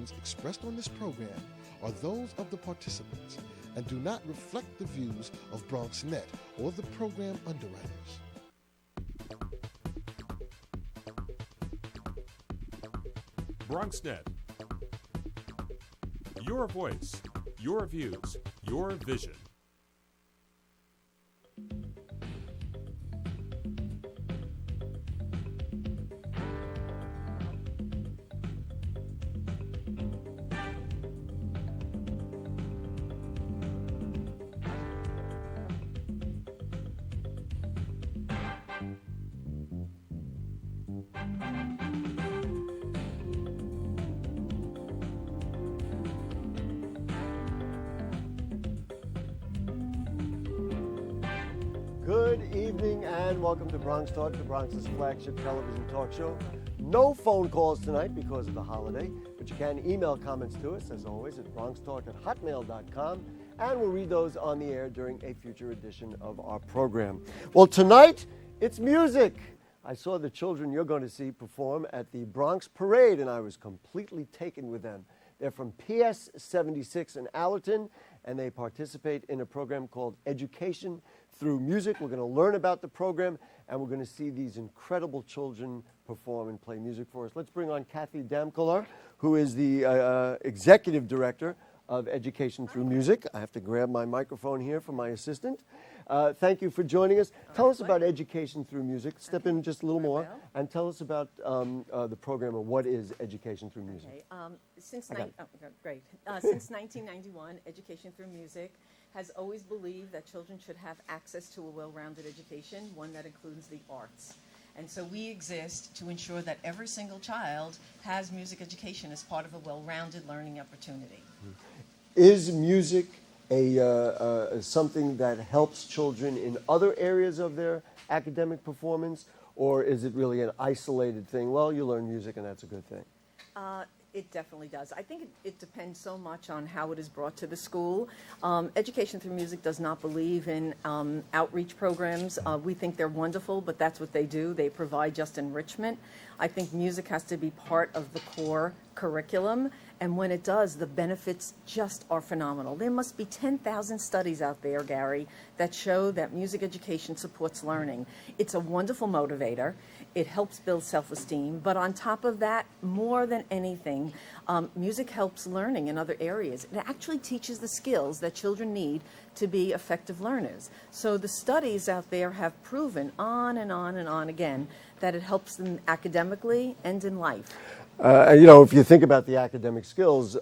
opinions expressed on this program are those of the participants and do not reflect the views of BronxNet or the program underwriters. BronxNet. Your voice, your views, your vision. Good evening and welcome to BronxTalk, the Bronx's flagship television talk show. No phone calls tonight because of the holiday, but you can email comments to us, as always, at bronxtalk@hotmail.com, and we'll read those on the air during a future edition of our program. Well, tonight, it's music. I saw the children you're going to see perform at the Bronx Parade, and I was completely taken with them. They're from PS 76 in Allerton, and they participate in a program called Education Through Music. We're going to learn about the program, and we're going to see these incredible children perform and play music for us. Let's bring on Kathy Damkolar, who is the executive director of Education Through Music. I have to grab my microphone here for my assistant. Thank you for joining us. Tell us about Education Through Music. Step in just a little more and tell us about the program and what is Education Through Music. Okay. Since 1991, Education Through Music has always believed that children should have access to a well-rounded education, one that includes the arts. And so we exist to ensure that every single child has music education as part of a well-rounded learning opportunity. Is music something that helps children in other areas of their academic performance, or is it really an isolated thing? Well, you learn music and that's a good thing. It definitely does. I think it depends so much on how it is brought to the school. Education Through Music does not believe in outreach programs. We think they're wonderful, but that's what they do. They provide just enrichment. I think music has to be part of the core curriculum, and when it does, the benefits just are phenomenal. There must be 10,000 studies out there, Gary, that show that music education supports learning. It's a wonderful motivator. It helps build self-esteem, but on top of that, more than anything, music helps learning in other areas. It actually teaches the skills that children need to be effective learners. So the studies out there have proven on and on and on again that it helps them academically and in life. If you think about the academic skills,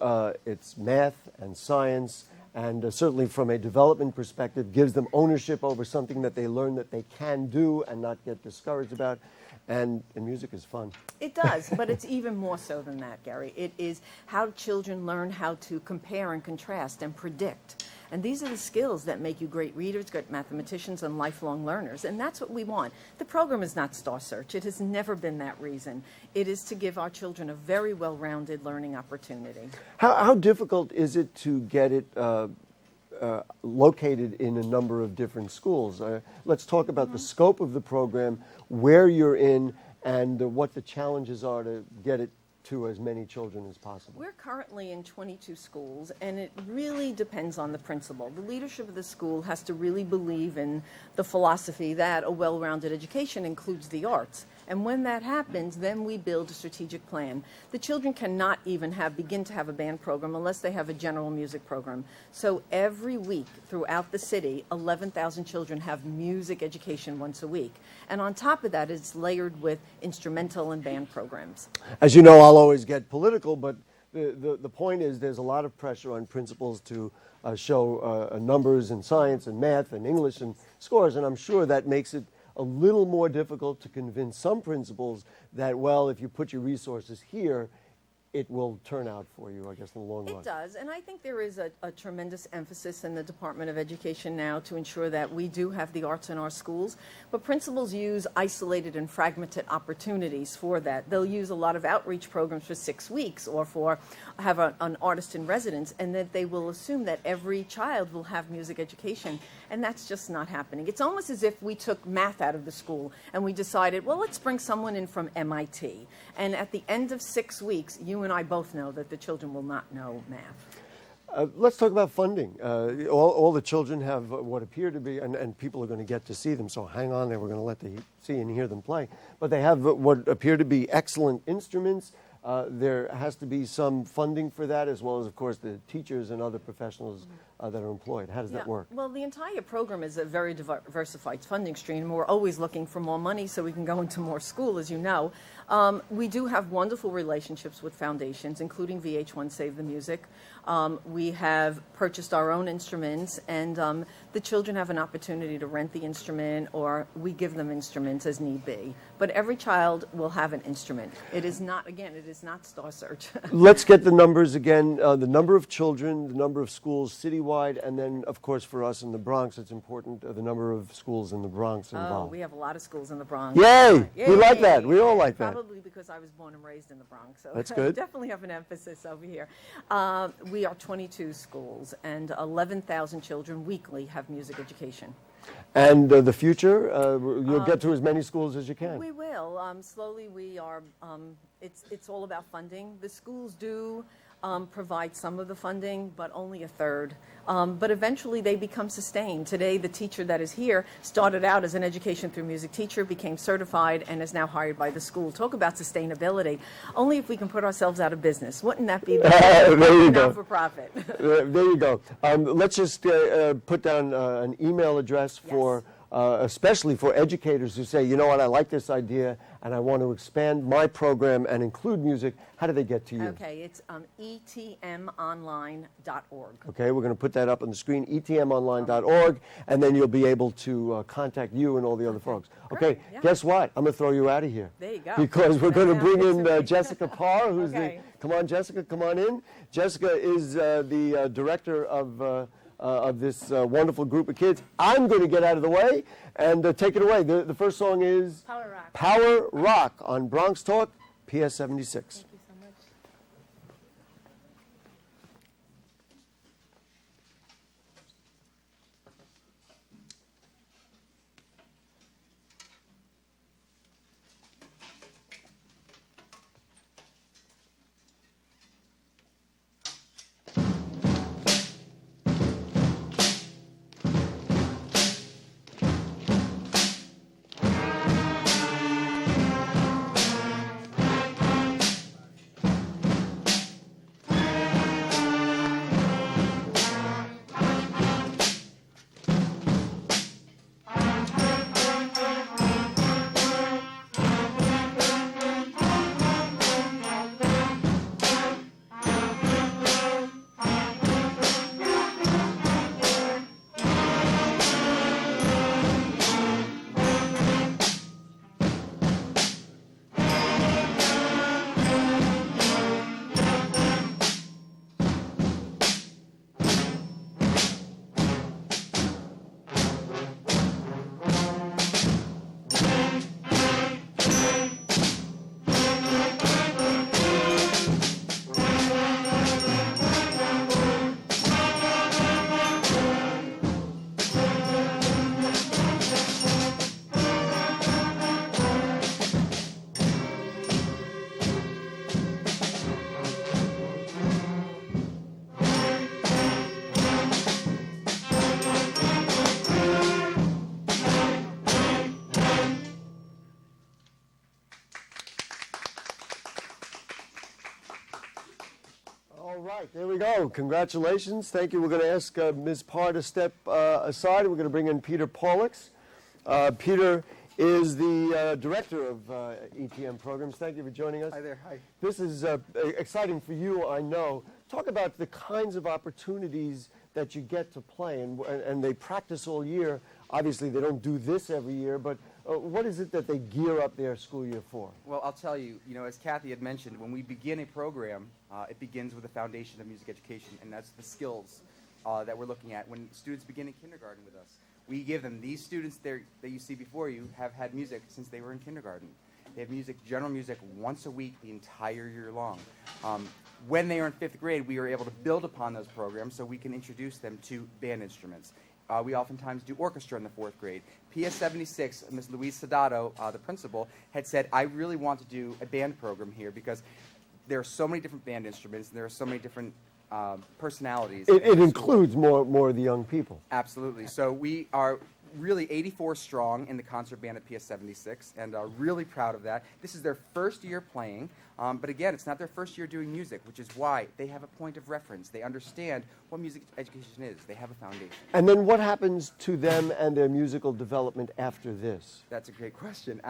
it's math and science, and certainly from a development perspective, gives them ownership over something that they learn that they can do and not get discouraged about. And music is fun. It does, but it's even more so than that, Gary. It is how children learn how to compare and contrast and predict. And these are the skills that make you great readers, great mathematicians, and lifelong learners. And that's what we want. The program is not Star Search. It has never been that reason. It is to give our children a very well-rounded learning opportunity. How difficult is it to get it located in a number of different schools? Let's talk about the scope of the program, where you're in, and what the challenges are to get it to as many children as possible. We're currently in 22 schools, and it really depends on the principal. The leadership of the school has to really believe in the philosophy that a well-rounded education includes the arts. And when that happens, then we build a strategic plan. The children cannot even begin to have a band program unless they have a general music program. So every week throughout the city, 11,000 children have music education once a week. And on top of that, it's layered with instrumental and band programs. As you know, I'll always get political, but the point is there's a lot of pressure on principals to show numbers in science and math and English and scores, and I'm sure that makes it a little more difficult to convince some principals that, well, if you put your resources here, it will turn out for you, I guess, in the long run. It does, and I think there is a tremendous emphasis in the Department of Education now to ensure that we do have the arts in our schools, but principals use isolated and fragmented opportunities for that. They'll use a lot of outreach programs for 6 weeks or for have an artist in residence, and that they will assume that every child will have music education, and that's just not happening. It's almost as if we took math out of the school and we decided, well, let's bring someone in from MIT, and at the end of 6 weeks, you and I both know that the children will not know math. Let's talk about funding. All the children have what appear to be, and people are going to get to see them, so hang on there. We're going to let them see and hear them play. But they have what appear to be excellent instruments. There has to be some funding for that, as well as, of course, the teachers and other professionals that are employed. How does that work? Well, the entire program is a very diversified funding stream. We're always looking for more money so we can go into more school, as you know. We do have wonderful relationships with foundations, including VH1 Save the Music. We have purchased our own instruments, and the children have an opportunity to rent the instrument, or we give them instruments as need be. But every child will have an instrument. It is not, again, it is not Star Search. Let's get the numbers again. The number of children, the number of schools citywide, and then, of course, for us in the Bronx, it's important, the number of schools in the Bronx involved. Oh, we have a lot of schools in the Bronx. Yay! Yay! We like that. We all like that. Probably because I was born and raised in the Bronx. So That's good. I definitely have an emphasis over here. We are 22 schools, and 11,000 children weekly have music education. And the future, you'll get to as many schools as you can. We will. Slowly we are, it's all about funding. The schools do provide some of the funding, but only a third. But eventually they become sustained. Today, the teacher that is here started out as an education through music teacher, became certified, and is now hired by the school. Talk about sustainability. Only if we can put ourselves out of business. Wouldn't that be not for profit? There you go. Let's just put down an email address for especially for educators who say, you know what, I like this idea and I want to expand my program and include music. How do they get to you? Okay, it's etmonline.org. Okay, we're going to put that up on the screen, etmonline.org, and then you'll be able to contact you and all the other folks. Okay, yeah. Guess what? I'm going to throw you out of here. There you go. Because we're going to bring in That's Jessica Parr, who's Okay. come on, Jessica, come on in. Jessica is the director of this wonderful group of kids. I'm going to get out of the way and take it away. The first song is Power Rock. Power Rock on Bronx Talk, PS 76. Thank you so much. right, there we go. Congratulations. Thank you. We're going to ask Ms. Parr to step aside. We're going to bring in Peter Paulix. Peter is the director of ETM programs. Thank you for joining us. Hi there. Hi. This is exciting for you, I know. Talk about the kinds of opportunities that you get to play, and they practice all year. Obviously, they don't do this every year, but what is it that they gear up their school year for? Well, I'll tell you, as Kathy had mentioned, when we begin a program, it begins with the foundation of music education, and that's the skills that we're looking at. When students begin in kindergarten with us, we give them, these students there that you see before you have had music since they were in kindergarten. They have music, general music, once a week the entire year long. When they are in 5th grade, we are able to build upon those programs so we can introduce them to band instruments. We oftentimes do orchestra in the 4th grade. PS 76, Ms. Louise Sadato, the principal, had said, I really want to do a band program here because there are so many different band instruments, and there are so many different personalities. It includes more of the young people. Absolutely. So we are really 84 strong in the concert band at PS 76, and really proud of that. This is their first year playing, but again, it's not their first year doing music, which is why they have a point of reference. They understand what music education is. They have a foundation. And then what happens to them and their musical development after this? That's a great question.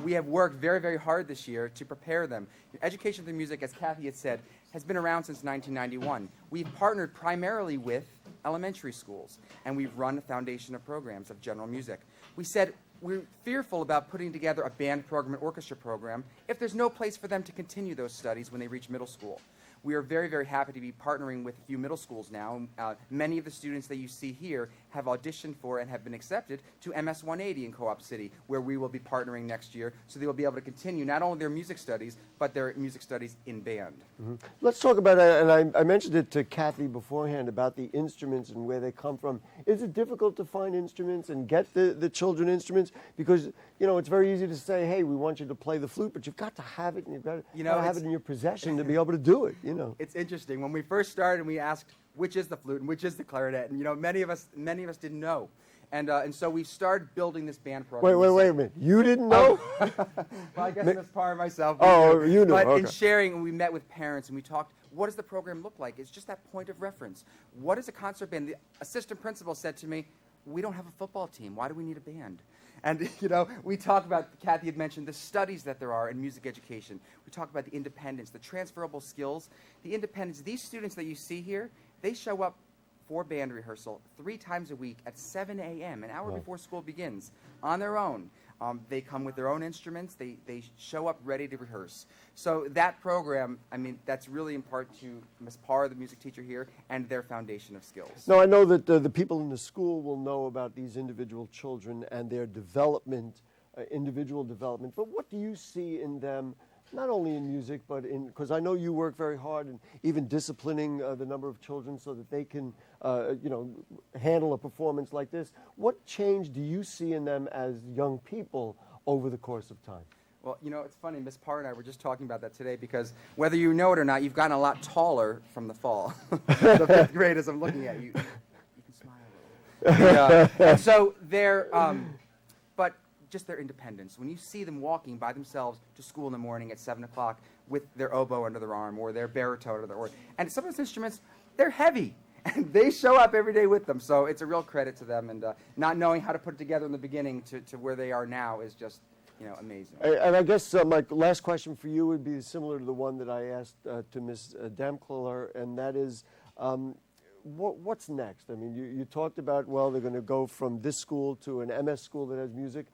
We have worked very, very hard this year to prepare them. Education through music, as Kathy had said, has been around since 1991. We've partnered primarily with elementary schools, and we've run a foundation of programs of general music. We said we're fearful about putting together a band program, an orchestra program, if there's no place for them to continue those studies when they reach middle school. We are very, very happy to be partnering with a few middle schools now. Many of the students that you see here have auditioned for and have been accepted to MS 180 in Co-op City, where we will be partnering next year, so they will be able to continue not only their music studies, but their music studies in band. Mm-hmm. Let's talk about, and I mentioned it to Kathy beforehand, about the instruments and where they come from. Is it difficult to find instruments and get the children instruments? Because, you know, it's very easy to say, hey, we want you to play the flute, but you've got to have it, and you've got to have it in your possession to be able to do it, you know. It's interesting. When we first started, we asked, which is the flute and which is the clarinet? And, you know, many of us didn't know. And so we started building this band program. Wait a minute. You didn't know? Well, I guess Ms. Parr and myself. Oh, you know. But okay. in sharing, we met with parents and we talked, what does the program look like? It's just that point of reference. What is a concert band? The assistant principal said to me, we don't have a football team. Why do we need a band? And, you know, we talk about, Kathy had mentioned the studies that there are in music education. We talk about the independence, the transferable skills, the independence. These students that you see here, they show up for band rehearsal 3 times a week at 7 a.m., an hour before school begins, on their own. They come with their own instruments. They show up ready to rehearse. So that program, I mean, that's really in part to Ms. Parr, the music teacher here, and their foundation of skills. Now, I know that the people in the school will know about these individual children and their development, individual development, but what do you see in them, not only in music, but in, because I know you work very hard in even disciplining the number of children so that they can, you know, handle a performance like this. What change do you see in them as young people over the course of time? Well, you know, it's funny, Ms. Parr and I were just talking about that today because whether you know it or not, you've gotten a lot taller from the fall. The 5th grade, as I'm looking at you, you can smile a little. And so they're, but just their independence. When you see them walking by themselves to school in the morning at 7 o'clock with their oboe under their arm or their baritone under their arm, and some of those instruments, they're heavy. And they show up every day with them. So it's a real credit to them. And not knowing how to put it together in the beginning to where they are now is just, you know, amazing. And I guess my last question for you would be similar to the one that I asked to Ms. Damkler, and that is, what's next? I mean, you talked about, well, they're going to go from this school to an MS school that has music.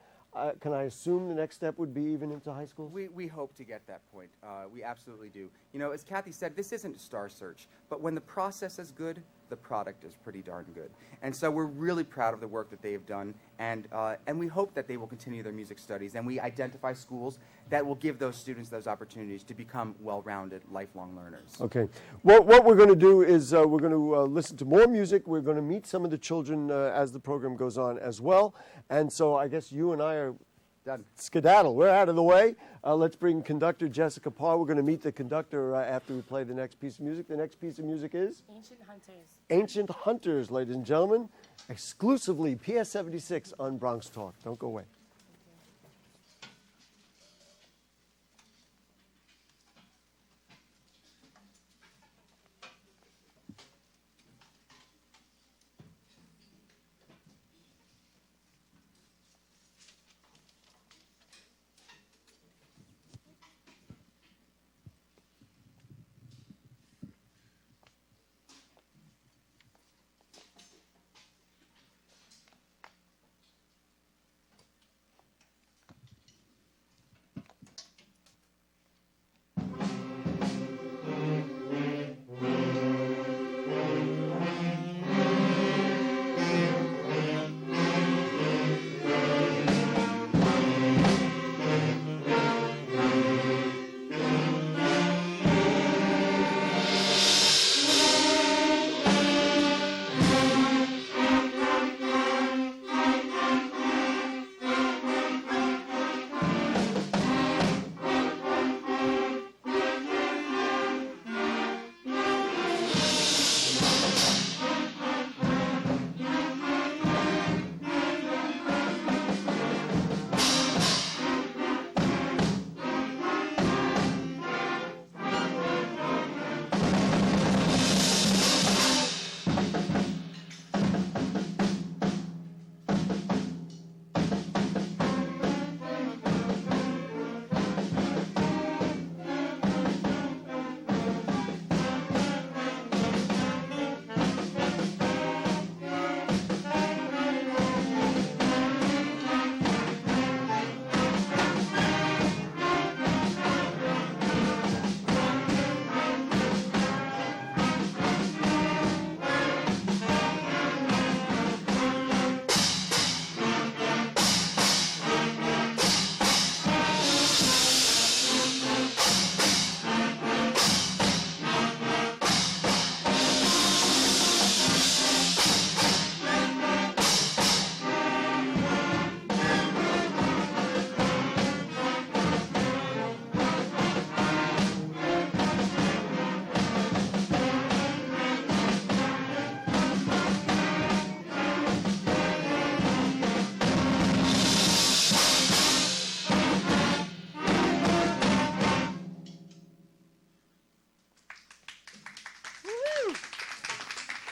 Can I assume the next step would be even into high school? We hope to get that point. We absolutely do. You know, as Kathy said, this isn't a star search, but when the process is good, the product is pretty darn good. And so we're really proud of the work that they have done, and we hope that they will continue their music studies, and we identify schools that will give those students those opportunities to become well-rounded, lifelong learners. Okay. Well, what we're going to do is we're going to listen to more music. We're going to meet some of the children as the program goes on as well. And so I guess you and I are done. Skedaddle. We're out of the way. Let's bring conductor Jessica Parr. We're going to meet the conductor after we play the next piece of music. The next piece of music is? Ancient Hunters. Ancient Hunters, ladies and gentlemen. Exclusively PS 76 on Bronx Talk. Don't go away.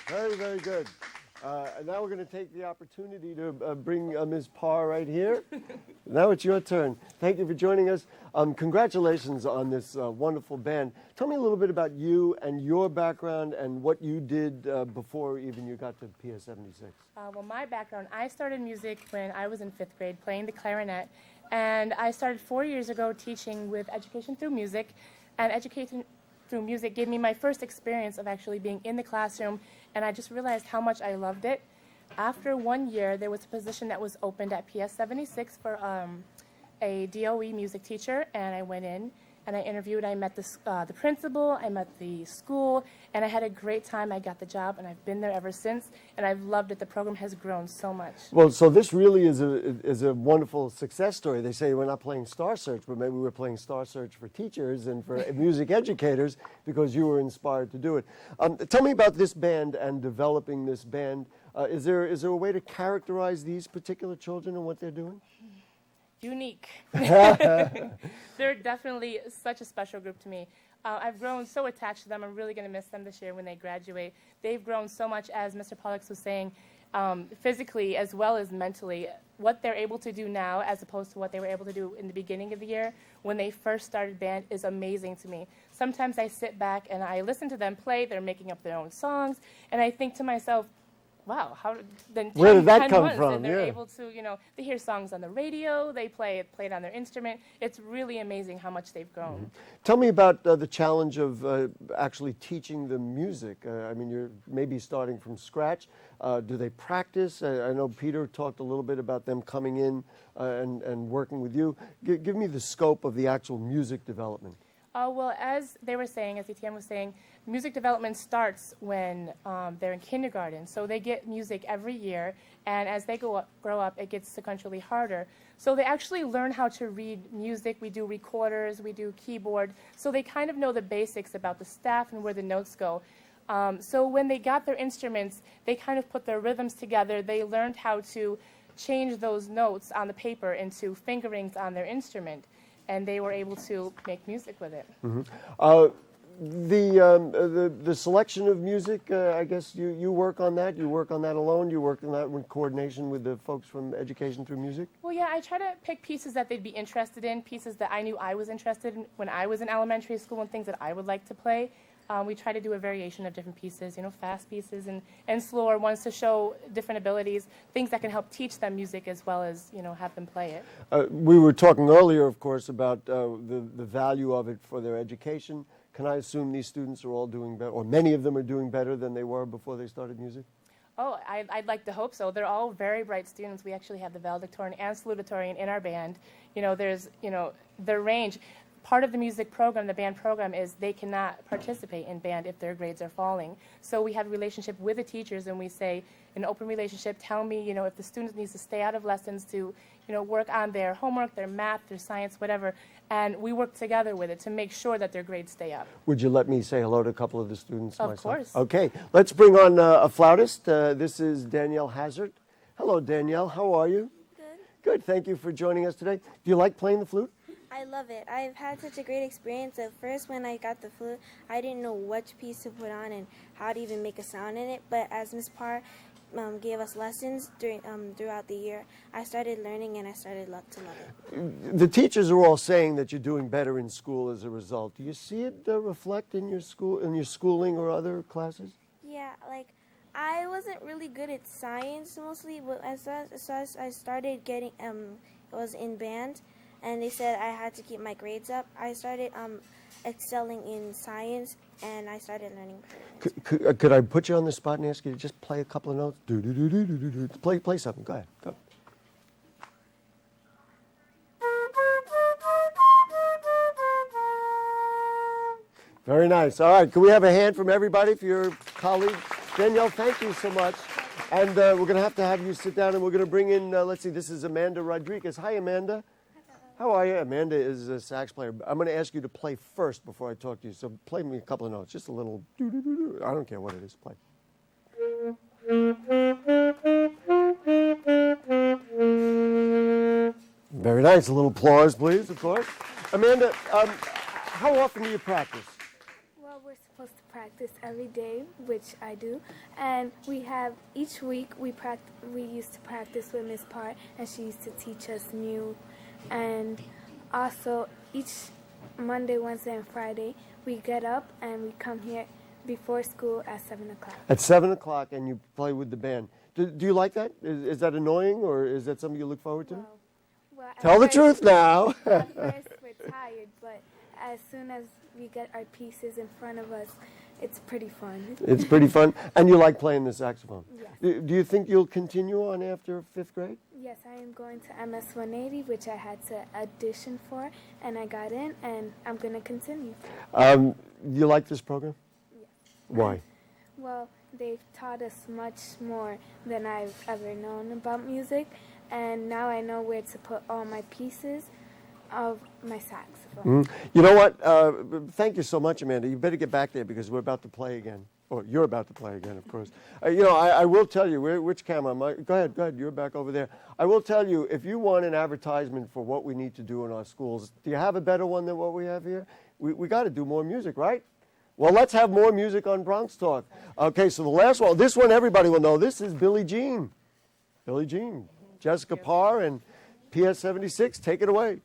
Very, very good. And now we're going to take the opportunity to bring Ms. Parr right here. Now it's your turn. Thank you for joining us. Congratulations on this wonderful band. Tell me a little bit about you and your background and what you did before even you got to PS76. Well, my background, I started music when I was in 5th grade, playing the clarinet. And I started 4 years ago teaching with Education Through Music. And Education Through Music gave me my first experience of actually being in the classroom, and I just realized how much I loved it. After 1 year, there was a position that was opened at PS76 for a DOE music teacher, and I went in and I interviewed. I met the principal, I met the school, and I had a great time. I got the job, and I've been there ever since, and I've loved it. The program has grown so much. Well, so this really is a wonderful success story. They say we're not playing Star Search, but maybe we're playing Star Search for teachers and for music educators because you were inspired to do it. Tell me about this band and developing this band. Is there a way to characterize these particular children and what they're doing? Unique. They're definitely such a special group to me. I've grown so attached to them. I'm really going to miss them this year when they graduate. They've grown so much, as Mr. Pollux was saying, physically as well as mentally. What they're able to do now as opposed to what they were able to do in the beginning of the year when they first started band is amazing to me. Sometimes I sit back and I listen to them play. They're making up their own songs, and I think to myself, wow, where did that 10 come months, from? and they're Yeah. able to, they hear songs on the radio, they play it on their instrument. It's really amazing how much they've grown. Mm-hmm. Tell me about the challenge of actually teaching them music. I mean, you're maybe starting from scratch. Do they practice? I know Peter talked a little bit about them coming in and working with you. Give me the scope of the actual music development. Well, as they were saying, as Etienne was saying, music development starts when they're in kindergarten. So they get music every year, and as they grow up, it gets sequentially harder. So they actually learn how to read music. We do recorders, we do keyboard. So they kind of know the basics about the staff and where the notes go. So when they got their instruments, they kind of put their rhythms together. They learned how to change those notes on the paper into fingerings on their instrument, and they were able to make music with it. Mm-hmm. The selection of music, I guess you work on that. You work on that alone. You work on that in coordination with the folks from Education Through Music. Well, yeah, I try to pick pieces that they'd be interested in, pieces that I knew I was interested in when I was in elementary school, and things that I would like to play. We try to do a variation of different pieces, fast pieces and slower ones to show different abilities, things that can help teach them music as well as, have them play it. We were talking earlier, of course, about the value of it for their education. Can I assume these students are all doing better, or many of them are doing better than they were before they started music? Oh, I'd like to hope so. They're all very bright students. We actually have the valedictorian and salutatorian in our band. There's, their range. Part of the music program, the band program, is they cannot participate in band if their grades are falling. So we have a relationship with the teachers, and we say, an open relationship, tell me, if the student needs to stay out of lessons to, work on their homework, their math, their science, whatever, and we work together with it to make sure that their grades stay up. Would you let me say hello to a couple of the students Of myself? course. Okay, let's bring on a flautist. This is Danielle Hazard. Hello, Danielle. How are you? Good. Good. Thank you for joining us today. Do you like playing the flute? I love it. I've had such a great experience. At first, when I got the flute, I didn't know which piece to put on and how to even make a sound in it. But as Ms. Parr gave us lessons throughout the year, I started learning and I started to love it. The teachers are all saying that you're doing better in school as a result. Do you see it reflect in your school, in your schooling or other classes? Yeah, I wasn't really good at science mostly, but as I started getting, I was in band, and they said I had to keep my grades up. I started excelling in science, and I started learning. Could I put you on the spot and ask you to just play a couple of notes? Play something. Go ahead. Go. Very nice. All right. Can we have a hand from everybody for your colleague? Danielle, thank you so much. And we're going to have you sit down, and we're going to bring in, let's see, this is Amanda Rodriguez. Hi, Amanda. How are you? Amanda is a sax player. I'm going to ask you to play first before I talk to you. So play me a couple of notes, just a little doo-doo-doo-doo. I don't care what it is. Play. Very nice. A little applause, please, of course. Amanda, how often do you practice? Well, we're supposed to practice practice every day, which I do, and we have each week we used to practice with Miss Parr, and she used to teach us new, and also each Monday, Wednesday, and Friday we get up and we come here before school at 7 o'clock. At 7 o'clock, and you play with the band. Do you like that? Is that annoying, or is that something you look forward to? Well, Tell the truth now. At first we're tired, but as soon as we get our pieces in front of us, it's pretty fun. It's pretty fun. And you like playing the saxophone? Yes. Do you think you'll continue on after 5th grade? Yes, I am going to MS 180, which I had to audition for, and I got in, and I'm going to continue. You like this program? Yes. Why? Well, they've taught us much more than I've ever known about music, and now I know where to put all my pieces of my saxophone. You know what? Thank you so much, Amanda. You better get back there because we're about to play again. Or you're about to play again, of course. I will tell you, which camera am I? Go ahead, you're back over there. I will tell you, if you want an advertisement for what we need to do in our schools, do you have a better one than what we have here? We got to do more music, right? Well, let's have more music on Bronx Talk. Okay, so the last one, this one everybody will know. This is Billie Jean. Billie Jean. Jessica Parr and PS 76. Take it away.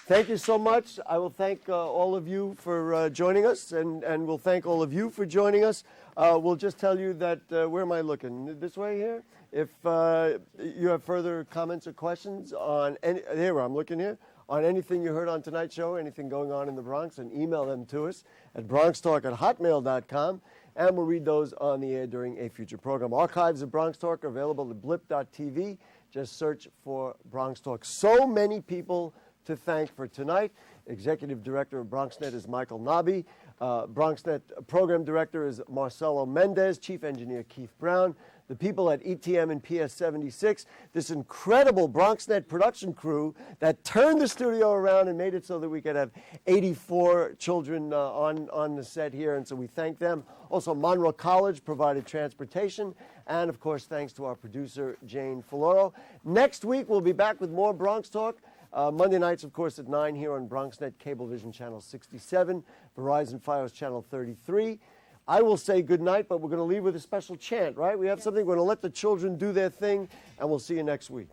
Thank you so much. I will thank all of you for joining us, and we'll thank all of you for joining us. We'll just tell you that, where am I looking? This way here? If you have further comments or questions on here I'm looking here, on anything you heard on tonight's show, anything going on in the Bronx, and email them to us at bronxtalk@hotmail.com, and we'll read those on the air during a future program. Archives of Bronx Talk are available at blip.tv. Just search for Bronx Talk. So many people to thank for tonight. Executive Director of BronxNet is Michael Nobby. BronxNet Program Director is Marcelo Mendez, Chief Engineer Keith Brown, the people at ETM and PS 76, this incredible BronxNet production crew that turned the studio around and made it so that we could have 84 children on the set here, and so we thank them. Also, Monroe College provided transportation, and of course, thanks to our producer, Jane Folloro. Next week, we'll be back with more Bronx Talk. Monday nights, of course, at 9 here on BronxNet Cablevision Channel 67, Verizon Fios Channel 33. I will say good night, but we're going to leave with a special chant, right? We have something. We're going to let the children do their thing, and we'll see you next week.